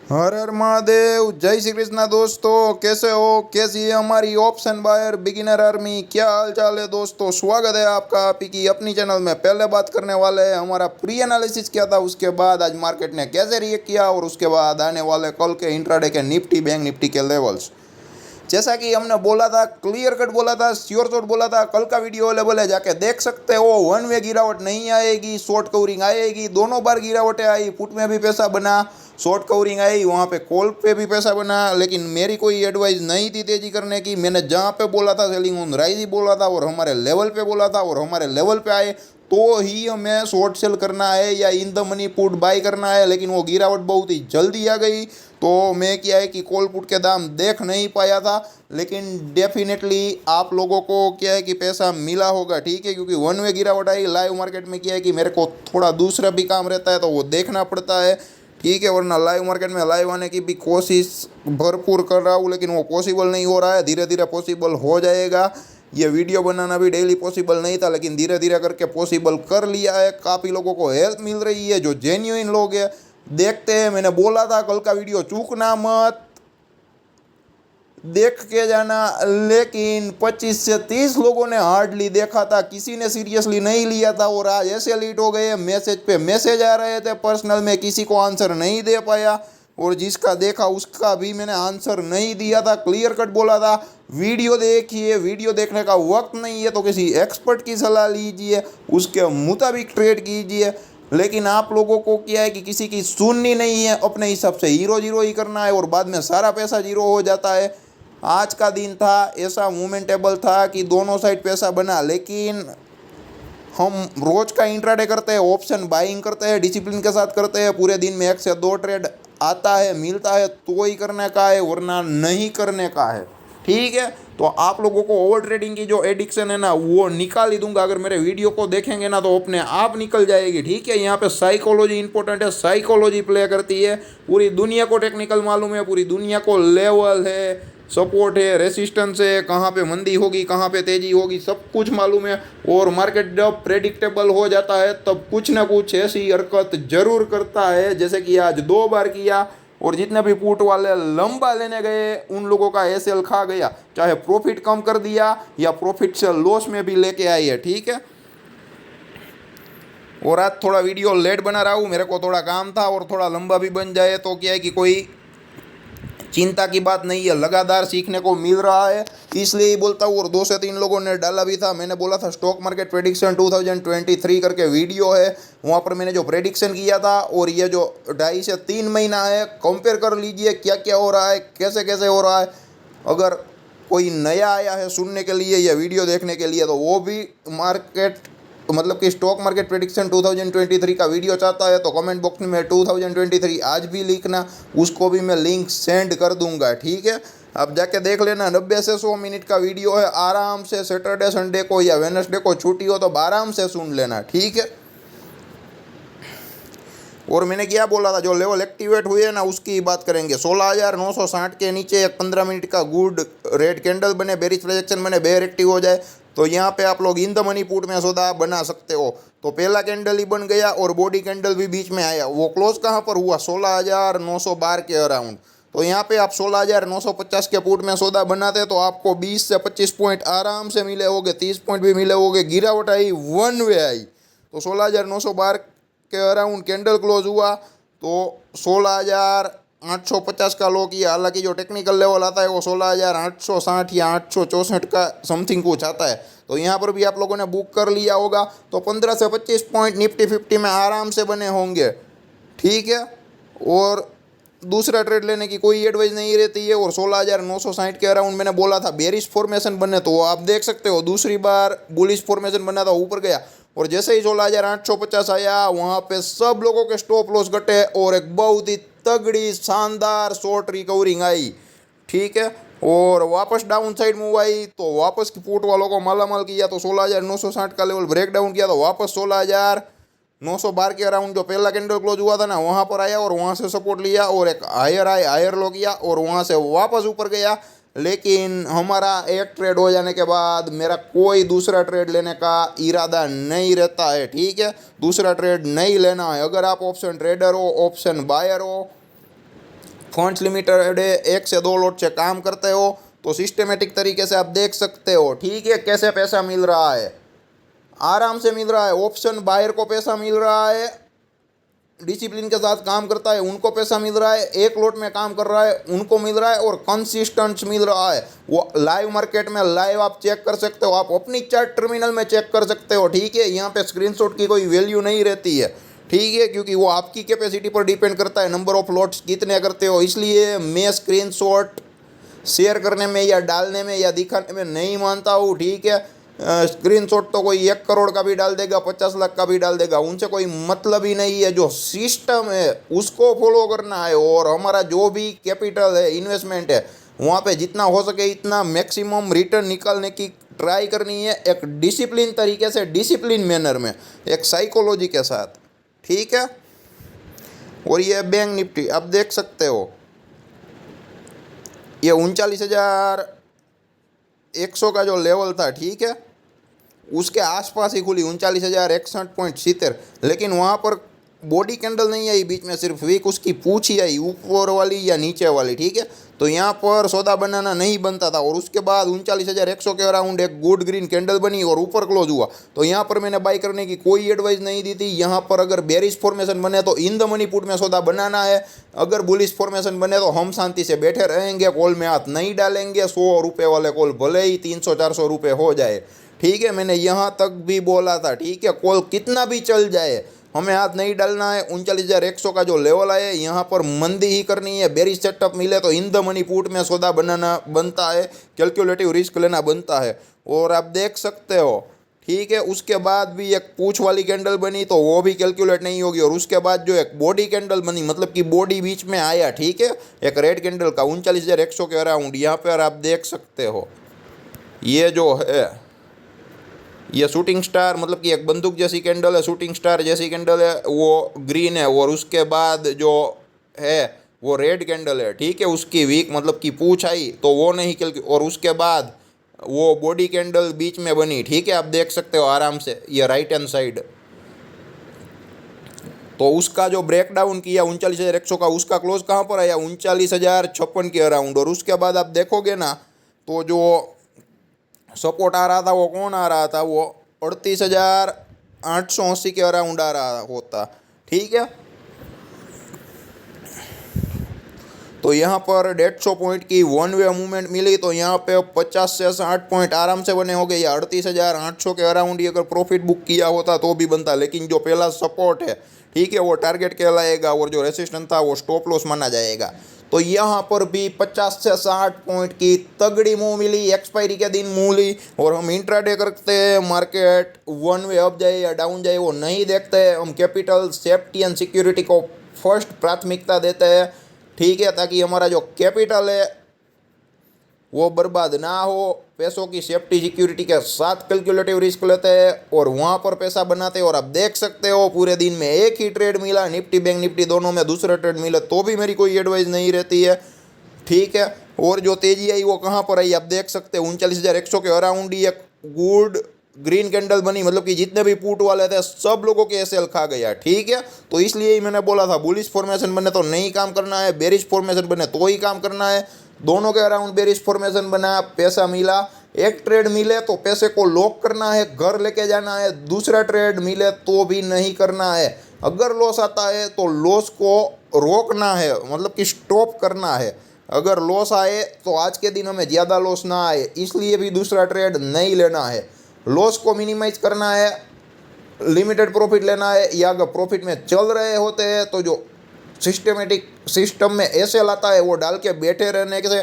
हर हर महादेव। जय श्री कृष्णा दोस्तों, कैसे हो? कैसी है हमारी ऑप्शन बायर बिगिनर आर्मी? क्या हाल चाल है दोस्तों? स्वागत है आपका आपकी की अपनी चैनल में। पहले बात करने वाले हैं हमारा प्री एनालिसिस क्या था, उसके बाद आज मार्केट ने कैसे रिएक्ट किया, और उसके बाद आने वाले कल के इंट्राडे के निफ्टी बैंक निफ्टी के लेवल्स। जैसा कि हमने बोला था, क्लियर कट बोला था, श्योर शॉट बोला था, कल का वीडियो अवेलेबल है, जाके देख सकते हो। वन वे गिरावट नहीं आएगी, शॉर्ट कवरिंग आएगी। दोनों बार गिरावटें आई, पुट में भी पैसा बना, शॉर्ट कवरिंग आई, वहाँ पे कॉल पे भी पैसा बना। लेकिन मेरी कोई एडवाइस नहीं थी तेजी करने की। मैंने जहाँ पे बोला था सेलिंग ऑन राइज ही बोला था, और हमारे लेवल पे बोला था, और हमारे लेवल पे आए तो ही हमें शॉर्ट सेल करना है या in the money put by करना है। लेकिन वो गिरावट बहुत ही जल्दी आ गई, तो मैं क्या है कि कॉल पुट के दाम देख नहीं पाया था। लेकिन डेफिनेटली आप लोगों को क्या है कि पैसा मिला होगा, ठीक है, क्योंकि वन वे गिरावट आई। लाइव मार्केट में क्या है कि मेरे को थोड़ा दूसरा भी काम रहता है, तो वो देखना पड़ता है, ठीक है। वरना लाइव मार्केट में लाइव आने की भी कोशिश भरपूर कर रहा हूँ, लेकिन वो पॉसिबल नहीं हो रहा है। धीरे धीरे पॉसिबल हो जाएगा। ये वीडियो बनाना भी डेली पॉसिबल नहीं था, लेकिन धीरे धीरे करके पॉसिबल कर लिया है। काफ़ी लोगों को हेल्प मिल रही है, जो जेन्युइन लोग हैं। देखते हैं, मैंने बोला था कल का वीडियो चूकना मत, देख के जाना। लेकिन 25 से 30 लोगों ने हार्डली देखा था, किसी ने सीरियसली नहीं लिया था, और आज ऐसे लीड हो गए। मैसेज पे मैसेज आ रहे थे पर्सनल में, किसी को आंसर नहीं दे पाया, और जिसका देखा उसका भी मैंने आंसर नहीं दिया था। क्लियर कट बोला था वीडियो देखिए, वीडियो देखने का वक्त नहीं है तो किसी एक्सपर्ट की सलाह लीजिए, उसके मुताबिक ट्रेड कीजिए। लेकिन आप लोगों को क्या है कि किसी की सुननी नहीं है, अपने हिसाब से हीरो जीरो ही करना है, और बाद में सारा पैसा जीरो हो जाता है। आज का दिन था ऐसा मोमेंटेबल था कि दोनों साइड पैसा बना। लेकिन हम रोज का इंट्राडे करते हैं, ऑप्शन बाइंग करते हैं, डिसिप्लिन के साथ करते हैं। पूरे दिन में 1 से 2 ट्रेड आता है, मिलता है तो ही करने का है, वरना नहीं करने का है, ठीक है। तो आप लोगों को ओवर ट्रेडिंग की जो एडिक्शन है ना, वो निकाल ही दूंगा। अगर मेरे वीडियो को देखेंगे ना तो अपने आप निकल जाएगी, ठीक है। यहाँ पे साइकोलॉजी इंपॉर्टेंट है, साइकोलॉजी प्ले करती है। पूरी दुनिया को टेक्निकल मालूम है, पूरी दुनिया को लेवल है, सपोर्ट है, रेसिस्टेंस है, कहाँ पे मंदी होगी, कहाँ पे तेजी होगी, सब कुछ मालूम है। और मार्केट जब प्रेडिक्टेबल हो जाता है तब कुछ ना कुछ ऐसी हरकत जरूर करता है, जैसे कि आज 2 बार किया। और जितने भी पुट वाले लंबा लेने गए उन लोगों का एसएल खा गया, चाहे प्रॉफिट कम कर दिया या प्रॉफिट से लॉस में भी लेके आई है, ठीक है। और आज थोड़ा वीडियो लेट बना रहा हूँ, मेरे को थोड़ा काम था, और थोड़ा लंबा भी बन जाए तो क्या है कि कोई चिंता की बात नहीं है, लगातार सीखने को मिल रहा है, इसलिए ही बोलता हूँ। और 2 से 3 लोगों ने डाला भी था। मैंने बोला था स्टॉक मार्केट प्रेडिक्शन 2023 करके वीडियो है, वहाँ पर मैंने जो प्रेडिक्शन किया था, और ये जो 2.5 से 3 महीना है, कंपेयर कर लीजिए क्या क्या हो रहा है, कैसे कैसे हो रहा है। अगर कोई नया आया है सुनने के लिए या वीडियो देखने के लिए, तो वो भी मार्केट मतलब कि स्टॉक मार्केट प्रेडिक्शन 2023 का वीडियो चाहता है तो कमेंट बॉक्स में 2023 आज भी लिखना, उसको भी मैं लिंक सेंड कर दूंगा, ठीक है। अब जाके देख लेना। 90 से 100 मिनट का वीडियो है, आराम से सैटरडे संडे को या वेडनेसडे को छुट्टी हो तो आराम से सुन लेना, ठीक है। और मैंने क्या बोला था, जो लेवल एक्टिवेट हुए ना उसकी बात करेंगे। 16,960 के नीचे एक 15 मिनट का गुड रेड कैंडल बने, बेरिश प्रोजेक्शन बने, बेयर एक्टिव हो जाए, तो यहाँ पे आप लोग इन द मनी पुट में सौदा बना सकते हो। तो पहला कैंडल ही बन गया, और बॉडी कैंडल भी बीच में आया। वो क्लोज कहाँ पर हुआ? 16,912 के अराउंड। तो यहाँ पे आप 16,950 के पुट में सौदा बनाते तो आपको 20 से 25 पॉइंट आराम से मिले होंगे, 30 पॉइंट भी मिले होंगे। गिरावट आई, वन वे आई, तो 16,912 के अराउंड कैंडल क्लोज हुआ, तो 16,850 का लो किया। हालांकि जो टेक्निकल लेवल आता है वो 16,860 या 864 का समथिंग कुछ आता है। तो यहाँ पर भी आप लोगों ने बुक कर लिया होगा, तो 15 से 25 पॉइंट निफ्टी 50 में आराम से बने होंगे, ठीक है। और दूसरा ट्रेड लेने की कोई एडवाइस नहीं रहती है। और 16,960 के अराउंड मैंने बोला था बेरिश फॉर्मेशन बने, तो आप देख सकते हो दूसरी बार बुलिश फॉर्मेशन बना था, ऊपर गया। और जैसे ही 16,850 आया, वहाँ पे सब लोगों के स्टॉप लॉस घटे, और एक बहुत ही तगड़ी शानदार शॉर्ट रिकवरिंग आई, ठीक है। और वापस डाउन साइड मूव आई, तो वापस की पुट वालों को मालामाल किया, तो 16,960 का लेवल ब्रेक डाउन किया, तो वापस 16,912 के अराउंड जो पहला कैंडल क्लोज हुआ था ना, वहाँ पर आया, और वहाँ से सपोर्ट लिया, और एक हायर लो किया, और वहाँ से वापस ऊपर गया। लेकिन हमारा एक ट्रेड हो जाने के बाद मेरा कोई दूसरा ट्रेड लेने का इरादा नहीं रहता है, ठीक है। दूसरा ट्रेड नहीं लेना है। अगर आप ऑप्शन ट्रेडर हो, ऑप्शन बायर हो, फंड्स लिमिटेड 1 से 2 लॉट से काम करते हो तो सिस्टमेटिक तरीके से आप देख सकते हो, ठीक है, कैसे पैसा मिल रहा है, आराम से मिल रहा है। ऑप्शन बायर को पैसा मिल रहा है, डिसिप्लिन के साथ काम करता है उनको पैसा मिल रहा है, एक लॉट में काम कर रहा है उनको मिल रहा है, और कंसिस्टेंट मिल रहा है। वो लाइव मार्केट में लाइव आप चेक कर सकते हो, आप अपनी चार्ट टर्मिनल में चेक कर सकते हो, ठीक है। यहाँ पे स्क्रीनशॉट की कोई वैल्यू नहीं रहती है, ठीक है, क्योंकि वो आपकी कैपेसिटी पर डिपेंड करता है, नंबर ऑफ लॉट्स कितने करते हो। इसलिए मैं स्क्रीनशॉट शेयर करने में या डालने में या दिखाने में नहीं मानता हूँ, ठीक है। स्क्रीनशॉट तो कोई 1 करोड़ का भी डाल देगा, 50 लाख का भी डाल देगा, उनसे कोई मतलब ही नहीं है। जो सिस्टम है उसको फॉलो करना है, और हमारा जो भी कैपिटल है, इन्वेस्टमेंट है, वहाँ पे जितना हो सके इतना मैक्सिमम रिटर्न निकालने की ट्राई करनी है, एक डिसिप्लिन तरीके से, डिसिप्लिन मैनर में, एक साइकोलॉजी के साथ, ठीक है। और ये बैंक निफ्टी आप देख सकते हो, ये 39,100 का जो लेवल था, ठीक है, उसके आसपास ही खुली 39,061.70, लेकिन वहाँ पर बॉडी कैंडल नहीं आई बीच में, सिर्फ वीक उसकी पूछ ही आई, ऊपर वाली या नीचे वाली, ठीक है। तो यहाँ पर सौदा बनाना नहीं बनता था, और उसके बाद 39,100 के अराउंड एक गुड ग्रीन कैंडल बनी और ऊपर क्लोज हुआ। तो यहाँ पर मैंने बाई करने की कोई एडवाइस नहीं दी थी। यहाँ पर अगर बेरिश फॉर्मेशन बने तो इन द मनी पुट में सौदा बनाना है, अगर बुलिश फॉर्मेशन बने तो हम शांति से बैठे रहेंगे, कॉल में हाथ नहीं डालेंगे। 100 रुपये वाले कॉल भले ही 300-400 रुपये हो जाए, ठीक है, मैंने यहाँ तक भी बोला था, ठीक है, कॉल कितना भी चल जाए हमें हाथ नहीं डालना है। 39,100 का जो लेवल है यहाँ पर मंदी ही करनी है। बेरिश सेटअप मिले तो इन द मनी पुट में सौदा बनाना बनता है, कैलकुलेटिव रिस्क लेना बनता है, और आप देख सकते हो, ठीक है। उसके बाद भी एक पूछ वाली कैंडल बनी तो वो भी कैलकुलेट नहीं होगी, और उसके बाद जो एक बॉडी कैंडल बनी, मतलब कि बॉडी बीच में आया, ठीक है, एक रेड कैंडल का 39,100 के अराउंड, यहाँ पर आप देख सकते हो, ये जो है ये शूटिंग स्टार, मतलब कि एक बंदूक जैसी कैंडल है, शूटिंग स्टार जैसी कैंडल है, वो ग्रीन है, और उसके बाद जो है वो रेड कैंडल है, ठीक है, उसकी वीक मतलब कि पूछ आई तो वो नहीं और उसके बाद वो बॉडी कैंडल बीच में बनी, ठीक है, आप देख सकते हो आराम से, ये राइट हैंड साइड। तो उसका जो ब्रेक डाउन किया 39,100 का, उसका क्लोज कहाँ पर आया, 39,056 के अराउंड, और उसके बाद आप देखोगे ना तो जो सपोर्ट आ रहा था वो कौन आ रहा था, वो 38,880 के अराउंड आ रहा होता, ठीक है। तो यहाँ पर 150 पॉइंट की वन वे मूवमेंट मिली, तो यहाँ पे 50 से 60 पॉइंट आराम से बने हो गए, या 38,800 के अराउंड ही अगर प्रॉफिट बुक किया होता तो भी बनता, लेकिन जो पहला सपोर्ट है, ठीक है, वो टारगेट कहलाएगा, और जो रेसिस्टेंस था वो स्टॉप लॉस माना जाएगा। तो यहाँ पर भी 50 से 60 पॉइंट की तगड़ी मूव मिली, एक्सपायरी के दिन मूव ली, और हम इंट्राडे करते हैं, मार्केट वन वे अप जाए या डाउन जाए वो नहीं देखते हैं, हम कैपिटल सेफ्टी एंड सिक्योरिटी को फर्स्ट प्राथमिकता देते हैं, ठीक है, ताकि हमारा जो कैपिटल है वो बर्बाद ना हो। पैसों की सेफ्टी सिक्योरिटी के साथ कैलकुलेटिव रिस्क लेते हैं और वहाँ पर पैसा बनाते हैं। और आप देख सकते हो पूरे दिन में एक ही ट्रेड मिला, निफ्टी बैंक निफ्टी दोनों में दूसरा ट्रेड मिला तो भी मेरी कोई एडवाइस नहीं रहती है, ठीक है। और जो तेजी आई वो कहाँ पर आई आप देख सकते हो, 39,100 के अराउंड ही एक गुड ग्रीन कैंडल बनी, मतलब कि जितने भी पुट वाले थे सब लोगों के एसएल खा गया, ठीक है। तो इसलिए ही मैंने बोला था बुलिश फॉर्मेशन बने तो नहीं काम करना है, बेरिश फॉर्मेशन बने तो ही काम करना है। दोनों के अराउंड बेरिश फॉर्मेशन बना, पैसा मिला, एक ट्रेड मिले तो पैसे को लॉक करना है, घर लेके जाना है, दूसरा ट्रेड मिले तो भी नहीं करना है। अगर लॉस आता है तो लॉस को रोकना है, मतलब कि स्टॉप करना है। अगर लॉस आए तो आज के दिन हमें ज़्यादा लॉस ना आए, इसलिए भी दूसरा ट्रेड नहीं लेना है। लॉस को मिनिमाइज करना है, लिमिटेड प्रॉफिट लेना है, या अगर प्रॉफिट में चल रहे होते हैं तो जो सिस्टमेटिक सिस्टम में ऐसे लाता है वो डाल के बैठे रहने के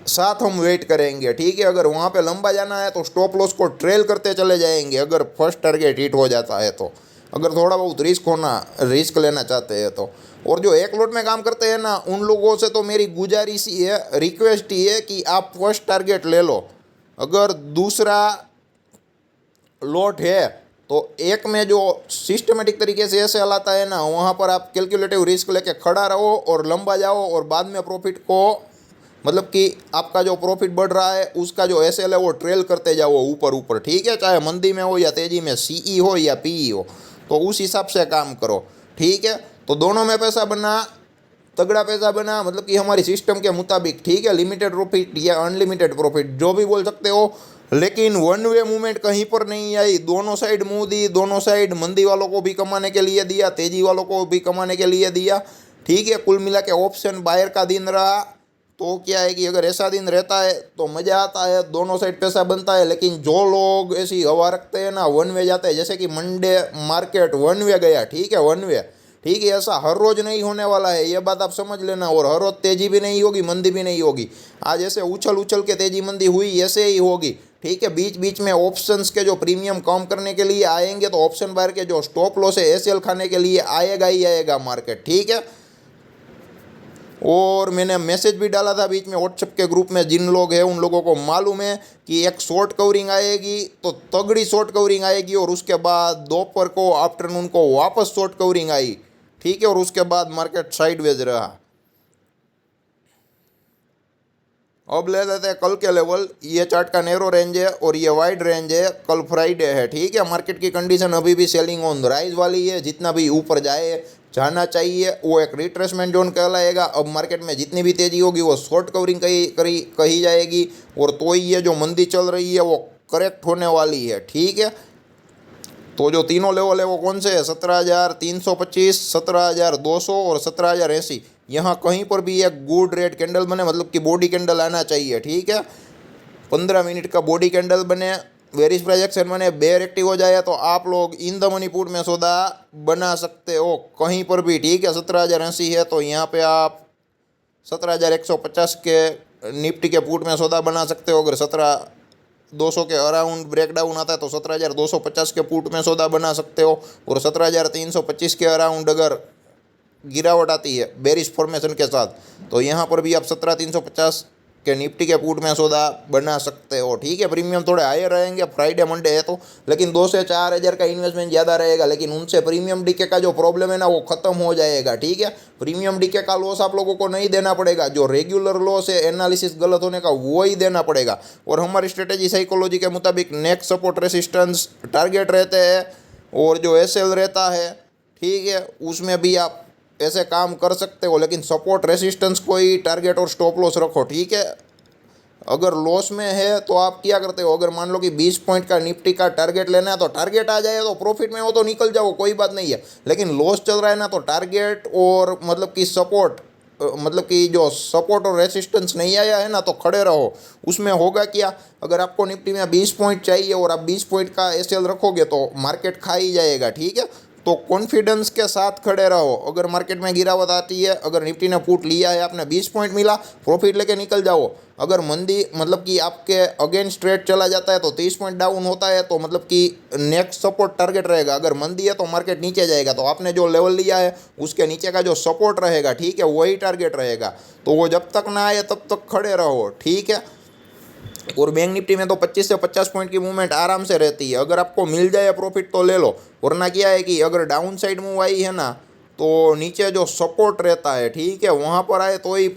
साथ हम वेट करेंगे, ठीक है। अगर वहाँ पे लंबा जाना है तो स्टॉप लॉस को ट्रेल करते चले जाएंगे अगर फर्स्ट टारगेट हिट हो जाता है तो, अगर थोड़ा बहुत रिस्क लेना चाहते हैं तो। और जो एक लॉट में काम करते हैं ना, उन लोगों से तो मेरी गुजारिश ही है, रिक्वेस्ट ही है कि आप फर्स्ट टारगेट ले लो। अगर दूसरा लॉट है तो एक में जो सिस्टमेटिक तरीके से ऐसे हलाता है ना, वहाँ पर आप कैलकुलेटिव रिस्क लेके खड़ा रहो और लंबा जाओ, और बाद में प्रॉफिट को, मतलब कि आपका जो प्रॉफिट बढ़ रहा है उसका जो एसएल है वो ट्रेल करते जाओ ऊपर ऊपर, ठीक है। चाहे मंदी में हो या तेजी में, सीई हो या पीई हो, तो उस हिसाब से काम करो, ठीक है। तो दोनों में पैसा बना तगड़ा पैसा बना, मतलब कि हमारी सिस्टम के मुताबिक, ठीक है, लिमिटेड प्रॉफिट या अनलिमिटेड प्रॉफिट जो भी बोल सकते हो, लेकिन वन वे मूवमेंट कहीं पर नहीं आई। दोनों साइड मुंह दी, दोनों साइड मंदी वालों को भी कमाने के लिए दिया, तेजी वालों को भी कमाने के लिए दिया, ठीक है। कुल मिला के ऑप्शन बायर का दिन रहा। तो क्या है कि अगर ऐसा दिन रहता है तो मज़ा आता है, दोनों साइड पैसा बनता है। लेकिन जो लोग ऐसी हवा रखते हैं ना, वन वे जाते हैं, जैसे कि मंडे मार्केट वन वे गया, ठीक है, वन वे, ठीक है, ऐसा हर रोज़ नहीं होने वाला है, ये बात आप समझ लेना। और हर रोज़ तेज़ी भी नहीं होगी, मंदी भी नहीं होगी। आज ऐसे उछल उछल के तेज़ी मंदी हुई, ऐसे ही होगी, ठीक है। बीच बीच में ऑप्शंस के जो प्रीमियम कम करने के लिए आएंगे, तो ऑप्शन बायर के जो स्टॉप लॉस है एसएल खाने के लिए आएगा ही आएगा मार्केट, ठीक है। और मैंने मैसेज भी डाला था बीच में व्हाट्सएप के ग्रुप में, जिन लोग हैं उन लोगों को मालूम है कि एक शॉर्ट कवरिंग आएगी, तो तगड़ी शॉर्ट कवरिंग आएगी। और उसके बाद दोपहर को, आफ्टरनून को वापस शॉर्ट कवरिंग आई, ठीक है। और उसके बाद मार्केट साइडवेज रहा। अब ले लेते हैं कल के लेवल। ये चार्ट का नैरो रेंज है और ये वाइड रेंज है। कल फ्राइडे है, ठीक है। मार्केट की कंडीशन अभी भी सेलिंग ऑन द राइज वाली है। जितना भी ऊपर जाना चाहिए वो एक रिट्रेसमेंट जोन कहलाएगा। अब मार्केट में जितनी भी तेज़ी होगी वो शॉर्ट कवरिंग कही जाएगी। और तो ये जो मंदी चल रही है वो करेक्ट होने वाली है, ठीक है। तो जो तीनों लेवल है वो कौन से है? 17,325, 17,200 और 17,080। यहाँ कहीं पर भी एक गुड रेड कैंडल बने, मतलब कि बॉडी कैंडल आना चाहिए, ठीक है। 15 मिनट का बॉडी कैंडल बने, बेरिश प्राइस एक्शन बने, बेयर एक्टिव हो जाए, तो आप लोग इन द मनी पुट में सौदा बना सकते हो कहीं पर भी, ठीक है। 17,080 है तो यहाँ पे आप 17,150 के निफ्टी के पुट में सौदा बना सकते हो। अगर 17,200 के अराउंड ब्रेकडाउन आता है तो 17,250 के पुट में सौदा बना सकते हो। और 17,325 के अराउंड अगर गिरावट आती है बेरिश फॉर्मेशन के साथ, तो यहाँ पर भी आप 17,350 के निफ्टी के पुट में सौदा बना सकते हो, ठीक है। प्रीमियम थोड़े हाई रहेंगे, फ्राइडे मंडे है तो, लेकिन 2 से 4 हज़ार का इन्वेस्टमेंट ज़्यादा रहेगा। लेकिन उनसे प्रीमियम डीके का जो प्रॉब्लम है ना वो ख़त्म हो जाएगा, ठीक है। प्रीमियम डीके का लॉस आप लोगों को नहीं देना पड़ेगा, जो रेगुलर लॉस है एनालिसिस गलत होने का वो ही देना पड़ेगा। और हमारी स्ट्रेटेजी साइकोलॉजी के मुताबिक नेक्स्ट सपोर्ट रेसिस्टेंस टारगेट रहते हैं, और जो एसएल रहता है, ठीक है, उसमें भी आप ऐसे काम कर सकते हो। लेकिन सपोर्ट रेसिस्टेंस को ही टारगेट और स्टॉप लॉस रखो, ठीक है। अगर लॉस में है तो आप क्या करते हो? अगर मान लो कि 20 पॉइंट का निफ्टी का टारगेट लेना है तो टारगेट आ जाए तो प्रॉफिट में हो तो निकल जाओ, कोई बात नहीं है। लेकिन लॉस चल रहा है ना तो टारगेट और मतलब कि सपोर्ट, मतलब कि जो सपोर्ट और रेसिस्टेंस नहीं आया है ना तो खड़े रहो। उसमें होगा क्या? अगर आपको निफ्टी में 20 पॉइंट चाहिए और आप 20 पॉइंट का एसएल रखोगे तो मार्केट खा ही जाएगा, ठीक है। तो कॉन्फिडेंस के साथ खड़े रहो। अगर मार्केट में गिरावट आती है, अगर निफ्टी ने पुट लिया है, आपने 20 पॉइंट मिला, प्रॉफिट लेके निकल जाओ। अगर मंदी मतलब कि आपके अगेंस्ट ट्रेड चला जाता है तो 30 पॉइंट डाउन होता है तो मतलब कि नेक्स्ट सपोर्ट टारगेट रहेगा। अगर मंदी है तो मार्केट नीचे जाएगा तो आपने जो लेवल लिया है उसके नीचे का जो सपोर्ट रहेगा, ठीक है, वही टारगेट रहेगा। तो वो जब तक ना आए तब तक खड़े रहो, ठीक है। और बैंक निफ्टी में तो 25 से 50 पॉइंट की मूवमेंट आराम से रहती है। अगर आपको मिल जाए प्रॉफिट तो ले लो, वरना क्या है कि अगर डाउन साइड मूव आई है ना तो नीचे जो सपोर्ट रहता है, ठीक है, वहाँ पर आए तो ही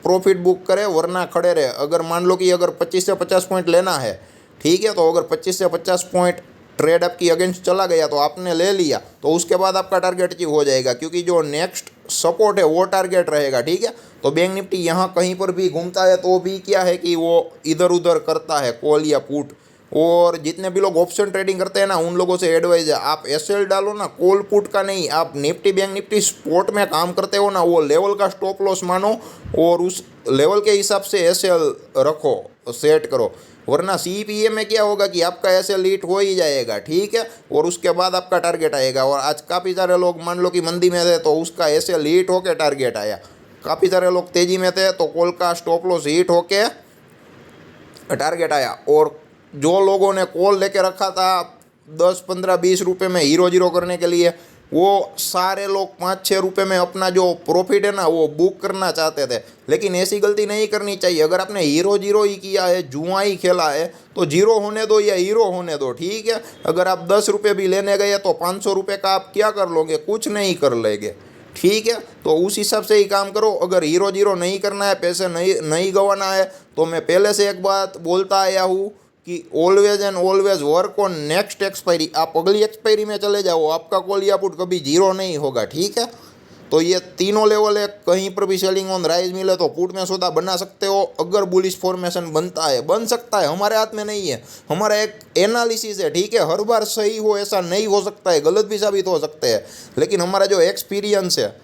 प्रॉफिट बुक करे, वरना खड़े रहे। अगर मान लो कि अगर 25 से 50 पॉइंट लेना है, ठीक है, तो अगर 25 से 50 पॉइंट ट्रेड आपकी अगेंस्ट चला गया तो आपने ले लिया, तो उसके बाद आपका टारगेट अचीव हो जाएगा, क्योंकि जो नेक्स्ट सपोर्ट है वो टारगेट रहेगा, ठीक है। तो बैंक निफ्टी यहाँ कहीं पर भी घूमता है तो भी क्या है कि वो इधर उधर करता है, कॉल या पुट। और जितने भी लोग ऑप्शन ट्रेडिंग करते हैं ना उन लोगों से एडवाइज है, आप एसएल डालो ना, कॉल पुट का नहीं। आप निफ्टी बैंक निफ्टी स्पॉट में काम करते हो ना, वो लेवल का स्टॉप लॉस मानो और उस लेवल के हिसाब से एसएल रखो, सेट करो। वरना सीपीए में क्या होगा कि आपका एसएल हिट हो ही जाएगा, ठीक है, और उसके बाद आपका टारगेट आएगा। और आज काफ़ी सारे लोग मान लो कि मंदी में थे तो उसका एसएल हिट होकर टारगेट आया। काफ़ी सारे लोग तेज़ी में थे तो कॉल का स्टॉप लॉस हिट होके टारगेट आया। और जो लोगों ने कॉल लेके रखा था 10, 15, 20 रुपये में हीरो जीरो करने के लिए, वो सारे लोग 5-6 रुपये में अपना जो प्रॉफिट है ना वो बुक करना चाहते थे। लेकिन ऐसी गलती नहीं करनी चाहिए। अगर आपने हीरो जीरो ही किया है, जुआ ही खेला है, तो जीरो होने दो या हीरो होने दो, ठीक है। अगर आप 10 रुपये भी लेने गए तो 500 रुपये का आप क्या कर लोगे? कुछ नहीं कर लेंगे, ठीक है। तो उस हिसाब से ही काम करो। अगर हीरो जीरो नहीं करना है, पैसे नहीं गंवाना है, तो मैं पहले से एक बात बोलता आया हूँ कि always and always work on next expiry. आप अगली एक्सपायरी में चले जाओ, आपका कॉल या पुट कभी जीरो नहीं होगा, ठीक है। तो ये तीनों लेवल है, कहीं पर भी सेलिंग ऑन राइज मिले तो पुट में सौदा बना सकते हो अगर बुलिश फॉर्मेशन बनता है, बन सकता है, हमारे हाथ में नहीं है, हमारा एक एनालिसिस है, ठीक है। हर बार सही हो ऐसा नहीं हो सकता है, गलत भी साबित हो सकते हैं, लेकिन हमारा जो एक्सपीरियंस है,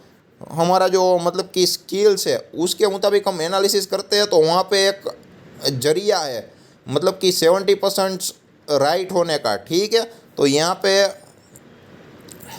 हमारा जो मतलब कि स्किल्स है, उसके मुताबिक हम एनालिसिस करते हैं, तो वहाँ पे एक जरिया है, मतलब कि 70% राइट होने का, ठीक है। तो यहाँ पे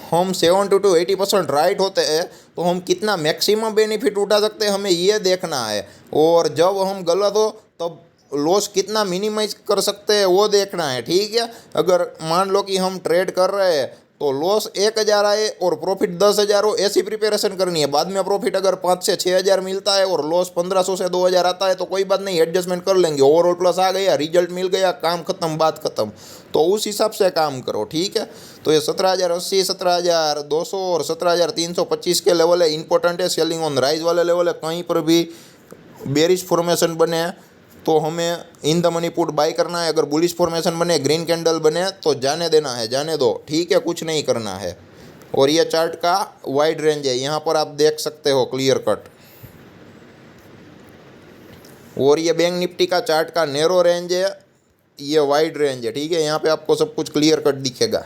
हम 70 to 80% राइट होते हैं, तो हम कितना मैक्सिमम बेनिफिट उठा सकते हैं हमें ये देखना है, और जब हम गलत हो तब लॉस कितना मिनिमाइज कर सकते हैं वो देखना है, ठीक है। अगर मान लो कि हम ट्रेड कर रहे हैं तो लॉस 1000 आए और प्रॉफिट 10,000 हो, ऐसी प्रिपरेशन करनी है। बाद में प्रॉफिट अगर 5 से 6,000 मिलता है और लॉस 1500 से 2,000 आता है तो कोई बात नहीं, एडजस्टमेंट कर लेंगे, ओवरऑल प्लस आ गया, रिजल्ट मिल गया, काम खत्म, बात खत्म। तो उस हिसाब से काम करो, ठीक है। तो ये 17,080, 17,200 और 17,325 के लेवल है, इंपॉर्टेंट है, सेलिंग ऑन राइज वाले लेवल है। कहीं पर भी बेरिश फॉर्मेशन बने तो हमें in the money put buy करना है, अगर बुलिश फॉर्मेशन बने, ग्रीन कैंडल बने तो जाने देना है, जाने दो, ठीक है, कुछ नहीं करना है। और ये चार्ट का वाइड रेंज है, यहाँ पर आप देख सकते हो क्लियर कट। और ये बैंक निफ्टी का चार्ट का नैरो रेंज है, ये वाइड रेंज है, ठीक है। यहाँ पे आपको सब कुछ क्लियर कट दिखेगा।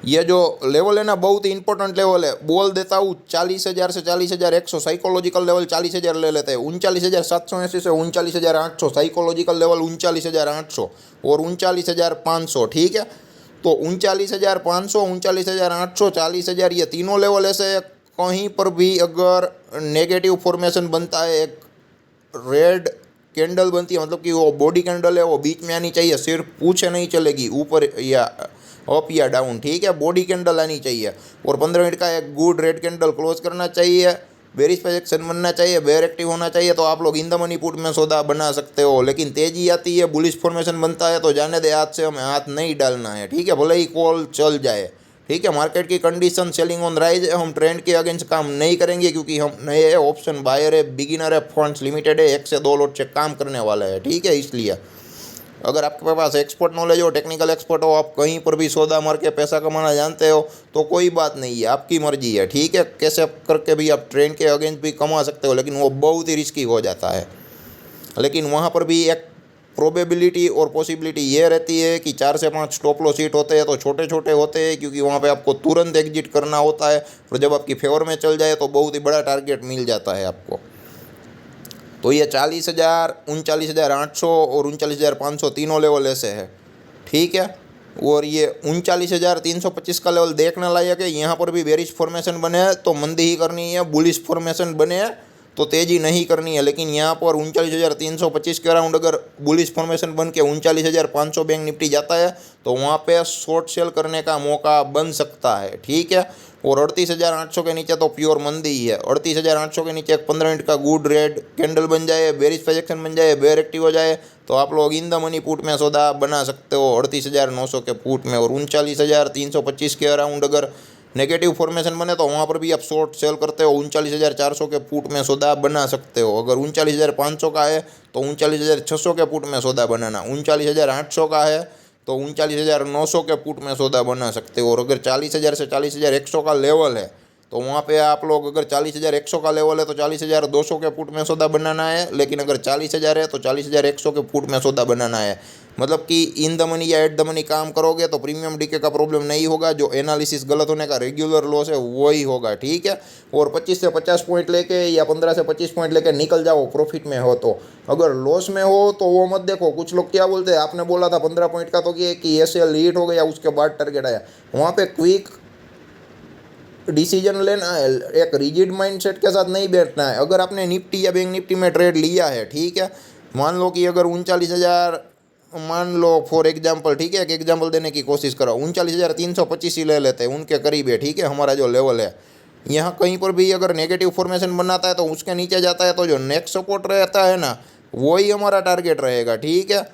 ये जो लेवल है ना, बहुत ही इंपॉर्टेंट लेवल है, बोल देता हूँ। 40,000 से 40,100 साइकोलॉजिकल लेवल, 40,000 ले लेते हैं। 39,780 से 39,800 साइकोलॉजिकल लेवल, 39,800 और 39,500, ठीक है। तो 39,500, 39,800, 40,000, ये तीनों लेवल ऐसे कहीं पर भी अगर नेगेटिव फॉर्मेशन बनता है, एक रेड कैंडल बनती है, मतलब कि वो बॉडी कैंडल है, वो बीच में आनी चाहिए, सिर्फ पूछे नहीं चलेगी ऊपर या अप या डाउन, ठीक है, बॉडी कैंडल आनी चाहिए। और 15 मिनट का एक गुड रेड कैंडल क्लोज करना चाहिए, बेरिश प्रोजेक्शन बनना चाहिए, बेयर एक्टिव होना चाहिए, तो आप लोग इन द मनी पुट में सौदा बना सकते हो। लेकिन तेजी आती है, बुलिश फॉर्मेशन बनता है तो जाने दे, हाथ से हमें हाथ नहीं डालना है, ठीक है, भले ही कॉल चल जाए, ठीक है। मार्केट की कंडीशन सेलिंग ऑन राइज है, हम ट्रेंड के अगेंस्ट काम नहीं करेंगे क्योंकि हम नए है, ऑप्शन बायर है, बिगिनर है, फंड्स लिमिटेड है, 1 से 2 लॉट से काम करने वाला है, ठीक है। इसलिए अगर आपके पास एक्सपर्ट नॉलेज हो, टेक्निकल एक्सपर्ट हो, आप कहीं पर भी सौदा मार के पैसा कमाना जानते हो तो कोई बात नहीं है, आपकी मर्जी है, ठीक है। कैसे करके भी आप ट्रेंड के अगेंस्ट भी कमा सकते हो, लेकिन वो बहुत ही रिस्की हो जाता है। लेकिन वहाँ पर भी एक प्रोबेबिलिटी और पॉसिबिलिटी ये रहती है कि 4 से 5 स्टॉप लॉस हिट होते हैं, तो छोटे छोटे होते हैं क्योंकि वहाँ पे आपको तुरंत एग्जिट करना होता है, और जब आपकी फेवर में चल जाए तो बहुत ही बड़ा टारगेट मिल जाता है आपको। तो ये 40,000, 39,800 और 39,500 तीनों लेवल ऐसे है, ठीक है। और ये 39,325 का लेवल देखने लायक है। यहाँ पर भी बेरिश फॉर्मेशन बने तो मंदी ही करनी है, बुलिश फॉर्मेशन बने तो तेज़ी नहीं करनी है। लेकिन यहाँ पर 39,325 के अराउंड अगर बुलिश फॉर्मेशन बन के 39,500 बैंक निफ्टी जाता है तो वहाँ पे शॉर्ट सेल करने का मौका बन सकता है, ठीक है। और 38,800 के नीचे तो प्योर मंदी ही है। 38,800 के नीचे एक 15 मिनट का गुड रेड कैंडल बन जाए, बेरिश प्रोजेक्शन बन जाए, बेयर एक्टिव हो जाए तो आप लोग इन द मनी पुट में सौदा बना सकते हो 38,900 के पुट में। और 39,325 के अराउंड अगर नेगेटिव फॉर्मेशन बने तो वहाँ पर भी आप शॉर्ट सेल करते हो, 39,400 के पुट में सौदा बना सकते हो। अगर 39,500 का है तो 39,600 के पुट में सौदा बनाना, 39,800 का है तो 39,900 के पुट में सौदा बना सकते हो। और अगर 40,000 से 40,100 का लेवल है तो वहाँ पे आप लोग, अगर 40,100 का लेवल है तो 40,200 के पुट में सौदा बनाना है। लेकिन अगर 40,000 है तो 40,100 के पुट में सौदा बनाना है। मतलब कि इन द मनी या एट द मनी काम करोगे तो प्रीमियम डीके का प्रॉब्लम नहीं होगा, जो एनालिसिस गलत होने का रेगुलर लॉस है वही होगा, ठीक है। और 25 से 50 पॉइंट लेके या 15 से 25 पॉइंट लेके निकल जाओ प्रॉफिट में हो तो। अगर लॉस में हो तो वो मत देखो। कुछ लोग क्या बोलते हैं, आपने बोला था 15 पॉइंट का तो कि ऐसे लीड हो गया, उसके बाद टारगेट आया। वहाँ पे क्विक डिसीजन लेना है, एक रिजिड माइंडसेट के साथ नहीं बैठना है। अगर आपने निफ्टी या बैंक निफ्टी में ट्रेड लिया है, ठीक है, मान लो कि अगर 39,000, मान लो फॉर एग्जांपल, ठीक है, एक एग्जांपल देने की कोशिश करो, 39,325 ही ले लेते हैं, उनके करीब है, ठीक है, हमारा जो लेवल है। यहाँ कहीं पर भी अगर नेगेटिव फॉर्मेशन बनाता है तो उसके नीचे जाता है तो जो नेक्स्ट सपोर्ट रहता है ना, वही हमारा टारगेट रहेगा, ठीक है।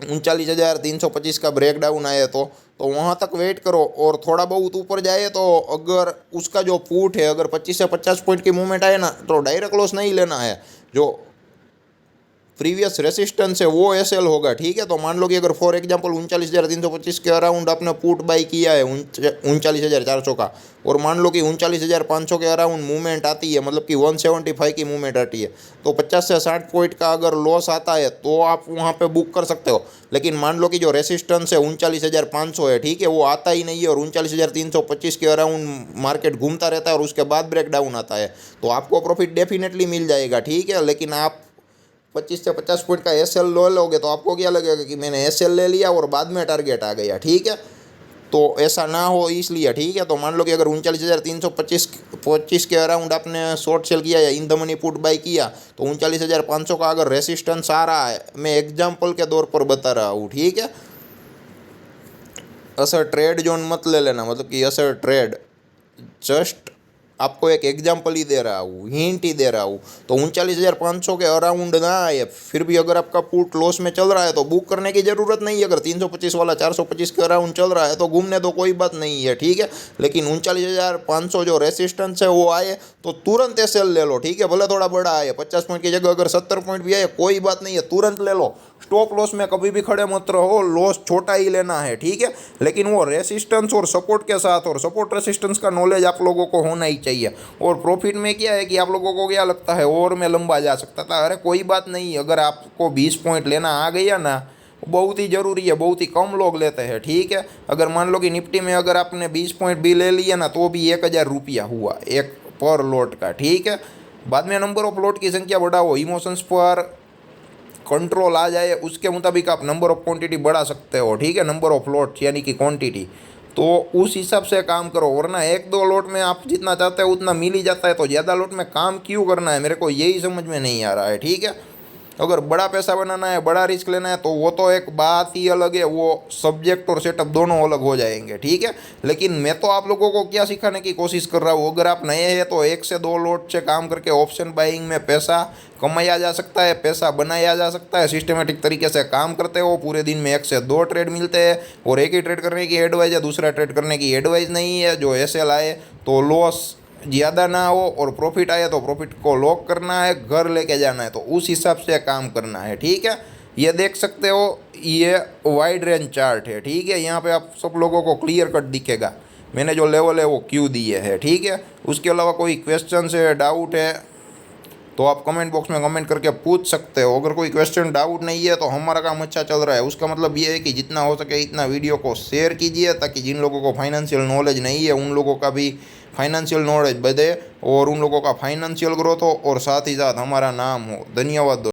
39,325 का ब्रेकडाउन आए तो वहाँ तक वेट करो। और थोड़ा बहुत ऊपर जाए तो अगर उसका जो पुट है, अगर 25 से 50 पॉइंट की मूवमेंट आए ना तो डायरेक्ट लॉस नहीं लेना है, जो प्रीवियस रेसिस्टेंस है वो एसएल होगा, ठीक है। तो मान लो कि अगर फॉर एग्जांपल 39,325 के अराउंड आपने पुट बाई किया है 39,400 का, और मान लो कि 39,500 के अराउंड मूवमेंट आती है, मतलब कि 175 की मूवमेंट आती है, तो 50 से 60 पॉइंट का अगर लॉस आता है तो आप वहाँ पे बुक कर सकते हो। लेकिन मान लो कि जो रेसिस्टेंस है 39,500 है, ठीक है, वो आता ही नहीं है और 39,325 के अराउंड मार्केट घूमता रहता है और उसके बाद ब्रेकडाउन आता है, तो आपको प्रॉफिट डेफिनेटली मिल जाएगा, ठीक है। लेकिन आप 25 से 50 पॉइंट का एसएल ले लोगे तो आपको क्या लगेगा कि मैंने एसएल ले लिया और बाद में टारगेट आ गया, ठीक है। तो ऐसा ना हो इसलिए, ठीक है। तो मान लो कि अगर 39,325 के अराउंड आपने शॉर्ट सेल किया या in the money put by किया, तो 39,500 का अगर रेसिस्टेंस आ रहा है, मैं एग्जाम्पल के तौर पर बता रहा हूँ, ठीक है। असर ट्रेड जोन मत ले लेना, मतलब कि असर ट्रेड, जस्ट आपको एक एग्जाम्पल ही दे रहा हूँ, हिंट ही दे रहा हूँ। तो 39,500 के अराउंड ना आए, फिर भी अगर आपका पुट लॉस में चल रहा है तो बुक करने की ज़रूरत नहीं है। अगर 325 वाला 425 के अराउंड चल रहा है तो घूमने दो, कोई बात नहीं है, ठीक है। लेकिन 39,500 जो रेसिस्टेंस है वो आए तो तुरंत एसएल ले लो, ठीक है। भले थोड़ा बड़ा आए, 50 पॉइंट की जगह अगर 70 पॉइंट भी आए कोई बात नहीं है, तुरंत ले लो। स्टॉप लॉस में कभी भी खड़े मत रहो, लॉस छोटा ही लेना है, ठीक है। लेकिन वो रेसिस्टेंस और सपोर्ट के साथ, और सपोर्ट रेसिस्टेंस का नॉलेज आप लोगों को होना ही चाहिए। और प्रॉफिट में क्या है कि आप लोगों को क्या लगता है और में लंबा जा सकता था, अरे कोई बात नहीं, अगर आपको 20 पॉइंट लेना आ गया ना, बहुत ही ज़रूरी है, बहुत ही कम लोग लेते हैं, ठीक है। अगर मान लो कि निफ्टी में अगर आपने 20 पॉइंट भी ले लिया ना तो भी 1,000 रुपया हुआ एक पर लॉट का, ठीक है। बाद में नंबर ऑफ लॉट की संख्या बढ़ाओ, इमोशंस पर कंट्रोल आ जाए उसके मुताबिक आप नंबर ऑफ क्वांटिटी बढ़ा सकते हो, ठीक है, नंबर ऑफ लॉट यानी कि क्वांटिटी, तो उस हिसाब से काम करो। वरना एक दो लॉट में आप जितना चाहते हो उतना मिल ही जाता है, तो ज़्यादा लॉट में काम क्यों करना है, मेरे को यही समझ में नहीं आ रहा है, ठीक है। अगर बड़ा पैसा बनाना है, बड़ा रिस्क लेना है, तो वो तो एक बात ही अलग है, वो सब्जेक्ट और सेटअप दोनों अलग हो जाएंगे, ठीक है। लेकिन मैं तो आप लोगों को क्या सिखाने की कोशिश कर रहा हूँ, अगर आप नए हैं तो 1 से 2 लॉट से काम करके ऑप्शन बाइंग में पैसा कमाया जा सकता है, पैसा बनाया जा सकता है। सिस्टमेटिक तरीके से काम करते हो, पूरे दिन में 1 से 2 ट्रेड मिलते हैं, और एक ही ट्रेड करने की एडवाइस है, दूसरा ट्रेड करने की एडवाइस नहीं है। जो एसएल आए तो लॉस ज़्यादा ना हो और प्रॉफिट आए तो प्रॉफिट को लॉक करना है, घर लेके जाना है, तो उस हिसाब से काम करना है, ठीक है। ये देख सकते हो, ये वाइड रेंज चार्ट है, ठीक है। यहाँ पे आप सब लोगों को क्लियर कट दिखेगा मैंने जो लेवल है वो क्यों दिए है, ठीक है। उसके अलावा कोई क्वेश्चन है, डाउट है, तो आप कमेंट बॉक्स में कमेंट करके पूछ सकते हो। अगर कोई क्वेश्चन डाउट नहीं है तो हमारा काम अच्छा चल रहा है, उसका मतलब ये है कि जितना हो सके इतना वीडियो को शेयर कीजिए, ताकि जिन लोगों को फाइनेंशियल नॉलेज नहीं है उन लोगों का भी फाइनेंशियल नॉलेज बढ़े और उन लोगों का फाइनेंशियल ग्रोथ हो और साथ ही साथ हमारा नाम हो। धन्यवाद।